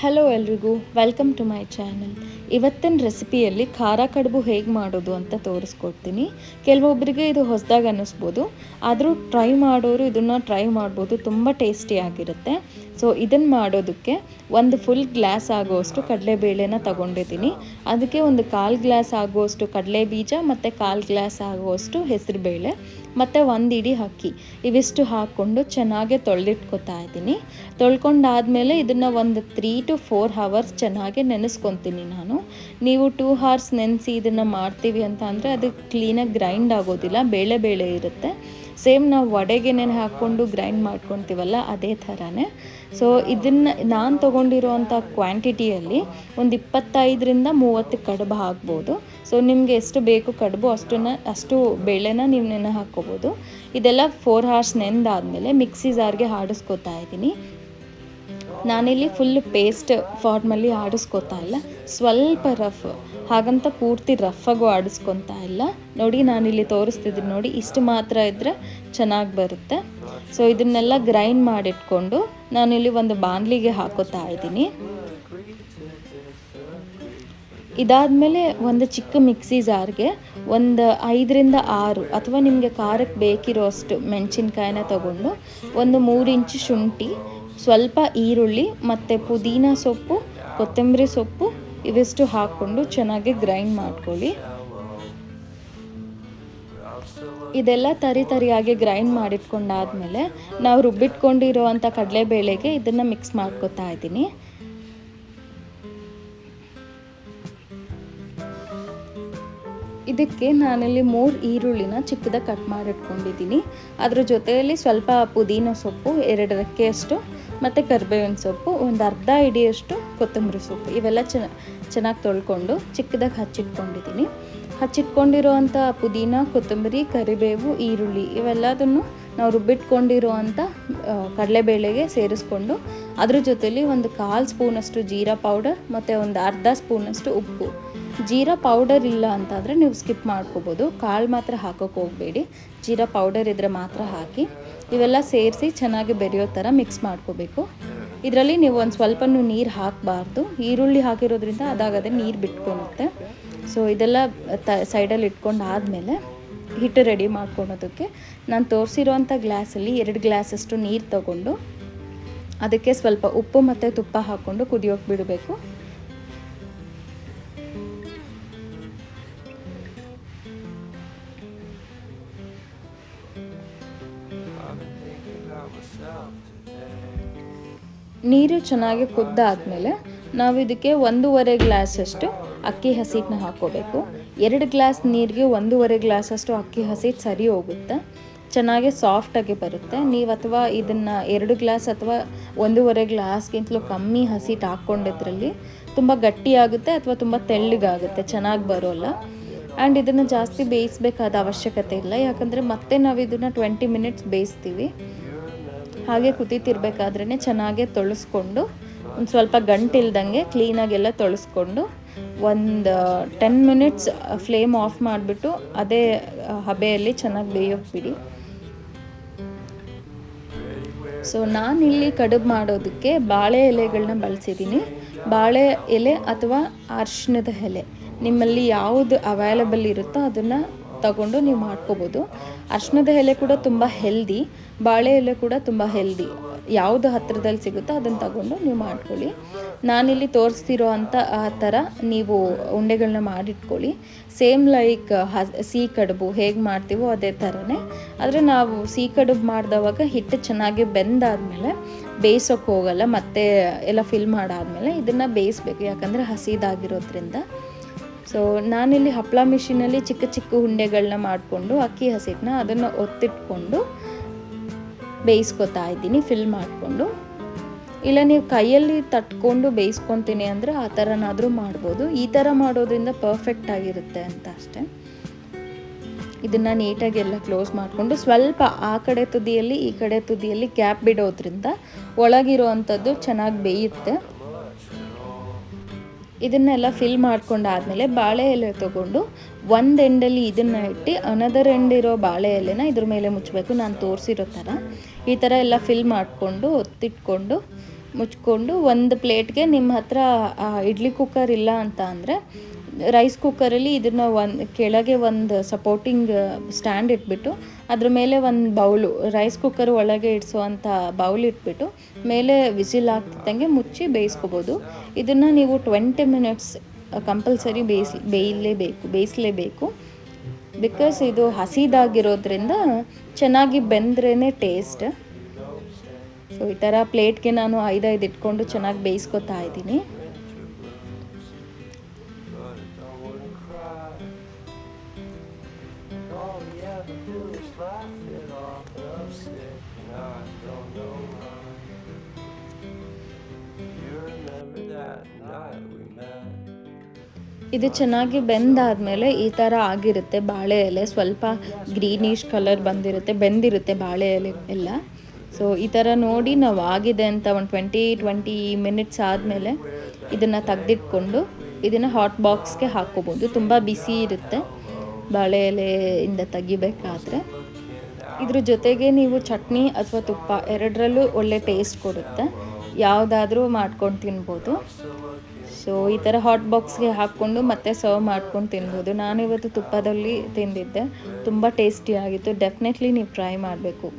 Hello ಎಲ್ರಿಗೂ, welcome to my channel. ಇವತ್ತಿನ ರೆಸಿಪಿಯಲ್ಲಿ ಖಾರ ಕಡುಬು ಹೇಗೆ ಮಾಡೋದು ಅಂತ ತೋರಿಸ್ಕೊಡ್ತೀನಿ. ಕೆಲವೊಬ್ಬರಿಗೆ ಇದು ಹೊಸದಾಗಿ ಅನ್ನಿಸ್ಬೋದು, ಆದರೂ ಟ್ರೈ ಮಾಡೋರು ಇದನ್ನು ಟ್ರೈ ಮಾಡ್ಬೋದು. ತುಂಬ ಟೇಸ್ಟಿಯಾಗಿರುತ್ತೆ. ಸೊ ಇದನ್ನು ಮಾಡೋದಕ್ಕೆ ಒಂದು ಫುಲ್ ಗ್ಲಾಸ್ ಆಗುವಷ್ಟು ಕಡಲೆಬೇಳೆನ ತಗೊಂಡಿದ್ದೀನಿ. ಅದಕ್ಕೆ ಒಂದು 1/4 ಗ್ಲಾಸ್ ಆಗುವಷ್ಟು ಕಡಲೆ ಬೀಜ ಮತ್ತು 1/4 ಗ್ಲಾಸ್ ಆಗುವಷ್ಟು ಹೆಸರುಬೇಳೆ ಮತ್ತು 1 ಇಡೀ ಅಕ್ಕಿ, ಇವಿಷ್ಟು ಹಾಕ್ಕೊಂಡು ಚೆನ್ನಾಗಿ ತೊಳೆದಿಟ್ಕೊತಾ ಇದ್ದೀನಿ. ತೊಳ್ಕೊಂಡಾದಮೇಲೆ ಇದನ್ನು ಒಂದು 3 to 4 hours ಚೆನ್ನಾಗಿ ನೆನೆಸ್ಕೊತೀನಿ ನಾನು. ನೀವು 2 hours ನೆನೆಸಿ ಇದನ್ನು ಮಾಡ್ತೀವಿ ಅಂತ ಅಂದರೆ ಅದು ಕ್ಲೀನಾಗಿ ಗ್ರೈಂಡ್ ಆಗೋದಿಲ್ಲ, ಬೇಳೆ ಬೇಳೆ ಇರುತ್ತೆ. ಸೇಮ್ ನಾವು ವಡೆಗೆ ನೆನೆ ಹಾಕ್ಕೊಂಡು ಗ್ರೈಂಡ್ ಮಾಡ್ಕೊತೀವಲ್ಲ, ಅದೇ ಥರನೇ. ಸೊ ಇದನ್ನು ನಾನು ತೊಗೊಂಡಿರುವಂಥ ಕ್ವಾಂಟಿಟಿಯಲ್ಲಿ ಒಂದು 25ರಿಂದ 30 ಕಡುಬು ಹಾಕ್ಬೋದು. ಸೊ ನಿಮಗೆ ಎಷ್ಟು ಬೇಕು ಕಡುಬು ಅಷ್ಟು ಬೇಳೆನ ನೀವು ನೆನೆ ಹಾಕ್ಕೋಬೋದು. ಇದೆಲ್ಲ 4 hours ನೆನೆದಾದಮೇಲೆ ಮಿಕ್ಸಿ ಜಾರ್ಗೆ ಆಡಿಸ್ಕೊತಾ ಇದ್ದೀನಿ. ನಾನಿಲ್ಲಿ ಫುಲ್ ಪೇಸ್ಟ್ ಫಾರ್ಮಲ್ಲಿ ಆಡಿಸ್ಕೊತಾ ಇಲ್ಲ, ಸ್ವಲ್ಪ ರಫ್, ಹಾಗಂತ ಪೂರ್ತಿ ರಫಾಗೂ ಆಡಿಸ್ಕೊತಾ ಇಲ್ಲ. ನೋಡಿ ನಾನಿಲ್ಲಿ ತೋರಿಸ್ತಿದ್ದೀನಿ ನೋಡಿ, ಇಷ್ಟು ಮಾತ್ರ ಇದ್ದರೆ ಚೆನ್ನಾಗಿ ಬರುತ್ತೆ. ಸೊ ಇದನ್ನೆಲ್ಲ ಗ್ರೈಂಡ್ ಮಾಡಿಟ್ಕೊಂಡು ನಾನಿಲ್ಲಿ ಒಂದು ಬಾಣಲಿಗೆ ಹಾಕೋತಾ ಇದ್ದೀನಿ. ಇದಾದಮೇಲೆ ಒಂದು ಚಿಕ್ಕ ಮಿಕ್ಸಿ ಜಾರ್ಗೆ ಒಂದು 5ರಿಂದ 6 ಅಥವಾ ನಿಮಗೆ ಖಾರಕ್ಕೆ ಬೇಕಿರೋ ಅಷ್ಟು ಮೆಣಸಿನ್ಕಾಯಿನ ತಗೊಂಡು ಒಂದು 3 ಇಂಚು ಶುಂಠಿ, ಸ್ವಲ್ಪ ಈರುಳ್ಳಿ ಮತ್ತು ಪುದೀನ ಸೊಪ್ಪು, ಕೊತ್ತಂಬರಿ ಸೊಪ್ಪು ಇವಿಷ್ಟು ಹಾಕ್ಕೊಂಡು ಚೆನ್ನಾಗಿ ಗ್ರೈಂಡ್ ಮಾಡ್ಕೊಳ್ಳಿ. ಇದೆಲ್ಲ ತರಿಯಾಗಿ ಗ್ರೈಂಡ್ ಮಾಡಿಟ್ಕೊಂಡಾದ್ಮೇಲೆ ನಾವು ರುಬ್ಬಿಟ್ಕೊಂಡಿರೋವಂಥ ಕಡಲೆಬೇಳೆಗೆ ಇದನ್ನು ಮಿಕ್ಸ್ ಮಾಡ್ಕೊತಾ ಇದ್ದೀನಿ. ಇದಕ್ಕೆ ನಾನಲ್ಲಿ 3 ಈರುಳ್ಳಿನ ಚಿಕ್ಕದಾಗಿ ಕಟ್ ಮಾಡಿಟ್ಕೊಂಡಿದ್ದೀನಿ. ಅದ್ರ ಜೊತೆಯಲ್ಲಿ ಸ್ವಲ್ಪ ಪುದೀನ ಸೊಪ್ಪು, 2 ರೆಕ್ಕೆಯಷ್ಟು ಮತ್ತು ಕರಿಬೇವಿನ ಸೊಪ್ಪು, ಒಂದು ಅರ್ಧ ಹಿಡಿಯಷ್ಟು ಕೊತ್ತಂಬರಿ ಸೊಪ್ಪು, ಇವೆಲ್ಲ ಚೆನ್ನಾಗಿ ತೊಳ್ಕೊಂಡು ಚಿಕ್ಕದಾಗಿ ಹಚ್ಚಿಟ್ಕೊಂಡಿದ್ದೀನಿ. ಹಚ್ಚಿಟ್ಕೊಂಡಿರೋವಂಥ ಪುದೀನ, ಕೊತ್ತಂಬರಿ, ಕರಿಬೇವು, ಈರುಳ್ಳಿ ಇವೆಲ್ಲದನ್ನು ನಾವು ರುಬ್ಬಿಟ್ಕೊಂಡಿರೋವಂಥ ಕಡಲೆಬೇಳೆಗೆ ಸೇರಿಸ್ಕೊಂಡು ಅದ್ರ ಜೊತೆಲಿ ಒಂದು 1/4 ಸ್ಪೂನಷ್ಟು ಜೀರಾ ಪೌಡರ್ ಮತ್ತು ಒಂದು ಅರ್ಧ ಸ್ಪೂನಷ್ಟು ಉಪ್ಪು. ಜೀರಾ ಪೌಡರ್ ಇಲ್ಲ ಅಂತಾದರೆ ನೀವು ಸ್ಕಿಪ್ ಮಾಡ್ಕೋಬೋದು, ಕಾಳು ಮಾತ್ರ ಹಾಕೋಕ್ಕೆ ಹೋಗಬೇಡಿ, ಜೀರಾ ಪೌಡರ್ ಇದ್ದರೆ ಮಾತ್ರ ಹಾಕಿ. ಇವೆಲ್ಲ ಸೇರಿಸಿ ಚೆನ್ನಾಗಿ ಬೆರೆಯೋ ಥರ ಮಿಕ್ಸ್ ಮಾಡ್ಕೋಬೇಕು. ಇದರಲ್ಲಿ ನೀವು ಒಂದು ಸ್ವಲ್ಪನೂ ನೀರು ಹಾಕಬಾರ್ದು, ಈರುಳ್ಳಿ ಹಾಕಿರೋದ್ರಿಂದ ಅದಾಗದೆ ನೀರು ಬಿಟ್ಕೊಳುತ್ತೆ. ಸೊ ಇದೆಲ್ಲ ಸೈಡಲ್ಲಿ ಇಟ್ಕೊಂಡು ಆದಮೇಲೆ ಹಿಟ್ಟು ರೆಡಿ ಮಾಡ್ಕೊಳೋದಕ್ಕೆ ನಾನು ತೋರಿಸಿರೋವಂಥ ಗ್ಲಾಸಲ್ಲಿ 2 ಗ್ಲಾಸಷ್ಟು ನೀರು ತಗೊಂಡು ಅದಕ್ಕೆ ಸ್ವಲ್ಪ ಉಪ್ಪು ಮತ್ತು ತುಪ್ಪ ಹಾಕ್ಕೊಂಡು ಕುದಿಯೋಕೆ ಬಿಡಬೇಕು. ನೀರು ಚೆನ್ನಾಗಿ ಕುದ್ದಾದಮೇಲೆ ನಾವು ಇದಕ್ಕೆ 1.5 ಗ್ಲಾಸಷ್ಟು ಅಕ್ಕಿ ಹಸಿಟ್ಟನ್ನ ಹಾಕ್ಕೋಬೇಕು. 2 ಗ್ಲಾಸ್ ನೀರಿಗೆ 1.5 ಗ್ಲಾಸಷ್ಟು ಅಕ್ಕಿ ಹಸಿಟ್ಟು ಸರಿ ಹೋಗುತ್ತೆ, ಚೆನ್ನಾಗಿ ಸಾಫ್ಟಾಗಿ ಬರುತ್ತೆ. ನೀವು ಅಥವಾ ಇದನ್ನು 2 ಗ್ಲಾಸ್ ಅಥವಾ 1.5 ಗ್ಲಾಸ್ಗಿಂತಲೂ ಕಮ್ಮಿ ಹಸಿಟ್ಟು ಹಾಕ್ಕೊಂಡಿದ್ರಲ್ಲಿ ತುಂಬ ಗಟ್ಟಿಯಾಗುತ್ತೆ ಅಥವಾ ತುಂಬ ತೆಳ್ಳಗಾಗುತ್ತೆ, ಚೆನ್ನಾಗಿ ಬರೋಲ್ಲ. ಆ್ಯಂಡ್ ಇದನ್ನು ಜಾಸ್ತಿ ಬೇಯಿಸಬೇಕಾದ ಅವಶ್ಯಕತೆ ಇಲ್ಲ, ಯಾಕಂದರೆ ಮತ್ತೆ ನಾವು ಇದನ್ನು 20 ಮಿನಿಟ್ಸ್ ಬೇಯಿಸ್ತೀವಿ. ಹಾಗೆ ಕುದೀತಿರ್ಬೇಕಾದ್ರೇ ಚೆನ್ನಾಗೆ ತೊಳಸ್ಕೊಂಡು ಒಂದು ಸ್ವಲ್ಪ ಗಂಟಿಲ್ದಂಗೆ ಕ್ಲೀನಾಗೆಲ್ಲ ತೊಳಸ್ಕೊಂಡು ಒಂದು 10 ಮಿನಿಟ್ಸ್ ಫ್ಲೇಮ್ ಆಫ್ ಮಾಡಿಬಿಟ್ಟು ಅದೇ ಹಬೆಯಲ್ಲಿ ಚೆನ್ನಾಗಿ ಬೇಯೋಕೆ ಬಿಡಿ. ಸೊ ನಾನಿಲ್ಲಿ ಕಡುಬು ಮಾಡೋದಕ್ಕೆ ಬಾಳೆ ಎಲೆಗಳನ್ನ ಬಳಸಿದ್ದೀನಿ. ಬಾಳೆ ಎಲೆ ಅಥವಾ ಅರಿಶಿಣದ ಎಲೆ ನಿಮ್ಮಲ್ಲಿ ಯಾವುದು ಅವೈಲಬಲ್ ಇರುತ್ತೋ ಅದನ್ನು ತಗೊಂಡು ನೀವು ಮಾಡ್ಕೋಬೋದು. ಅರಿಶಿಣದ ಎಲೆ ಕೂಡ ತುಂಬ ಹೆಲ್ದಿ, ಬಾಳೆ ಎಲೆ ಕೂಡ ತುಂಬ ಹೆಲ್ದಿ. ಯಾವುದು ಹತ್ತಿರದಲ್ಲಿ ಸಿಗುತ್ತೋ ಅದನ್ನು ತಗೊಂಡು ನೀವು ಮಾಡ್ಕೊಳ್ಳಿ. ನಾನಿಲ್ಲಿ ತೋರಿಸ್ತಿರೋ ಅಂಥ ಆ ಥರ ನೀವು ಉಂಡೆಗಳನ್ನ ಮಾಡಿಟ್ಕೊಳ್ಳಿ. ಸೇಮ್ ಲೈಕ್ ಸಿಹಿ ಕಡುಬು ಹೇಗೆ ಮಾಡ್ತೀವೋ ಅದೇ ಥರನೇ. ಆದರೆ ನಾವು ಸಿಹಿ ಕಡುಬು ಮಾಡಿದವಾಗ ಹಿಟ್ಟು ಚೆನ್ನಾಗಿ ಬೆಂದಾದಮೇಲೆ ಬೇಯಿಸೋಕ್ಕೆ ಹೋಗಲ್ಲ, ಮತ್ತೆ ಎಲ್ಲ ಫಿಲ್ ಮಾಡಾದಮೇಲೆ ಇದನ್ನು ಬೇಯಿಸ್ಬೇಕು, ಯಾಕಂದರೆ ಹಸಿದಾಗಿರೋದ್ರಿಂದ. ಸೊ ನಾನಿಲ್ಲಿ ಹಪ್ಪಳ ಮಿಷಿನಲ್ಲಿ ಚಿಕ್ಕ ಚಿಕ್ಕ ಉಂಡೆಗಳನ್ನ ಮಾಡಿಕೊಂಡು ಅಕ್ಕಿ ಹಸಿಟ್ಟನ್ನ ಅದನ್ನು ಒತ್ತಿಟ್ಕೊಂಡು ಬೇಯಿಸ್ಕೊತಾ ಇದ್ದೀನಿ, ಫಿಲ್ ಮಾಡಿಕೊಂಡು. ಇಲ್ಲ ನೀವು ಕೈಯಲ್ಲಿ ತಟ್ಕೊಂಡು ಬೇಯಿಸ್ಕೊತೀನಿ ಅಂದರೆ ಆ ಥರನಾದರೂ ಮಾಡ್ಬೋದು. ಈ ಥರ ಮಾಡೋದ್ರಿಂದ ಪರ್ಫೆಕ್ಟಾಗಿರುತ್ತೆ ಅಂತ ಅಷ್ಟೆ. ಇದನ್ನು ನೀಟಾಗಿ ಎಲ್ಲ ಕ್ಲೋಸ್ ಮಾಡಿಕೊಂಡು ಸ್ವಲ್ಪ ಆ ಕಡೆ ತುದಿಯಲ್ಲಿ ಈ ಕಡೆ ತುದಿಯಲ್ಲಿ ಗ್ಯಾಪ್ ಬಿಡೋದ್ರಿಂದ ಒಳಗಿರೋ ಅಂಥದ್ದು ಚೆನ್ನಾಗಿ ಬೇಯುತ್ತೆ. ಇದನ್ನೆಲ್ಲ ಫಿಲ್ ಮಾಡ್ಕೊಂಡಾದಮೇಲೆ ಬಾಳೆ ಎಲೆ ತೊಗೊಂಡು ಒಂದು ಎಂಡಲ್ಲಿ ಇದನ್ನು ಇಟ್ಟು ಅನದರ್ ಎಂಡ್ ಇರೋ ಬಾಳೆ ಎಲೆನ ಇದ್ರ ಮೇಲೆ ಮುಚ್ಚಬೇಕು, ನಾನು ತೋರಿಸಿರೋ ಥರ. ಈ ಥರ ಎಲ್ಲ ಫಿಲ್ ಮಾಡಿಕೊಂಡು ಒತ್ತಿಟ್ಕೊಂಡು ಮುಚ್ಕೊಂಡು ಒಂದು ಪ್ಲೇಟ್ಗೆ ನಿಮ್ಮ ಹತ್ರ ಇಡ್ಲಿ ಕುಕ್ಕರ್ ಇಲ್ಲ ಅಂತ ಅಂದರೆ ರೈಸ್ ಕುಕ್ಕರಲ್ಲಿ ಇದನ್ನು ಕೆಳಗೆ ಒಂದು ಸಪೋರ್ಟಿಂಗ್ ಸ್ಟ್ಯಾಂಡ್ ಇಟ್ಬಿಟ್ಟು ಅದ್ರ ಮೇಲೆ ಒಂದು ಬೌಲು ರೈಸ್ ಕುಕ್ಕರ್ ಒಳಗೆ ಇಡಿಸುವಂಥ ಬೌಲ್ ಇಟ್ಬಿಟ್ಟು ಮೇಲೆ ವಿಸಿಲ್ ಆಗ್ತಿದ್ದಂಗೆ ಮುಚ್ಚಿ ಬೇಯಿಸ್ಕೋಬೋದು. ಇದನ್ನು ನೀವು 20 ಮಿನಿಟ್ಸ್ ಕಂಪಲ್ಸರಿ ಬೇಯಿಸಲೇಬೇಕು. ಬಿಕಾಸ್ ಇದು ಹಸಿದಾಗಿರೋದ್ರಿಂದ ಚೆನ್ನಾಗಿ ಬೆಂದ್ರೇ ಟೇಸ್ಟ್. ಸೊ ಈ ಥರ ಪ್ಲೇಟ್ಗೆ ನಾನು 5 ಇಟ್ಕೊಂಡು ಚೆನ್ನಾಗಿ ಬೇಯಿಸ್ಕೊತಾ ಇದ್ದೀನಿ. ಇದು ಚೆನ್ನಾಗಿ ಬೆಂದಾದಮೇಲೆ ಈ ಥರ ಆಗಿರುತ್ತೆ. ಬಾಳೆ ಎಲೆ ಸ್ವಲ್ಪ ಗ್ರೀನಿಶ್ ಕಲರ್ ಬೆಂದಿರುತ್ತೆ ಬಾಳೆ ಎಲೆ ಎಲ್ಲ. ಸೊ ಈ ಥರ ನೋಡಿ ನಾವು ಆಗಿದೆ ಅಂತ ಒಂದು 20 ಮಿನಿಟ್ಸ್ ಆದಮೇಲೆ ಇದನ್ನು ತೆಗೆದಿಟ್ಕೊಂಡು ಇದನ್ನು ಹಾಟ್ ಬಾಕ್ಸ್ಗೆ ಹಾಕ್ಕೋಬೋದು. ತುಂಬ ಬಿಸಿ ಇರುತ್ತೆ ಬಾಳೆ ಎಲೆಯಿಂದ ತೆಗಿಬೇಕಾದ್ರೆ. ಇದ್ರ ಜೊತೆಗೆ ನೀವು ಚಟ್ನಿ ಅಥವಾ ತುಪ್ಪ ಎರಡರಲ್ಲೂ ಒಳ್ಳೆ ಟೇಸ್ಟ್ ಕೊಡುತ್ತೆ. ಯಾವುದಾದ್ರೂ ಮಾಡ್ಕೊಂಡು ತಿನ್ಬೋದು. ಸೊ ಈ ಥರ ಹಾಟ್ ಬಾಕ್ಸ್ಗೆ ಹಾಕ್ಕೊಂಡು ಮತ್ತೆ ಸರ್ವ್ ಮಾಡ್ಕೊಂಡು ತಿನ್ಬೋದು. ನಾನಿವತ್ತು ತುಪ್ಪದಲ್ಲಿ ತಿಂದಿದ್ದೆ, ತುಂಬ ಟೇಸ್ಟಿಯಾಗಿತ್ತು. ಡೆಫಿನೆಟ್ಲಿ ನೀವು ಟ್ರೈ ಮಾಡಬೇಕು.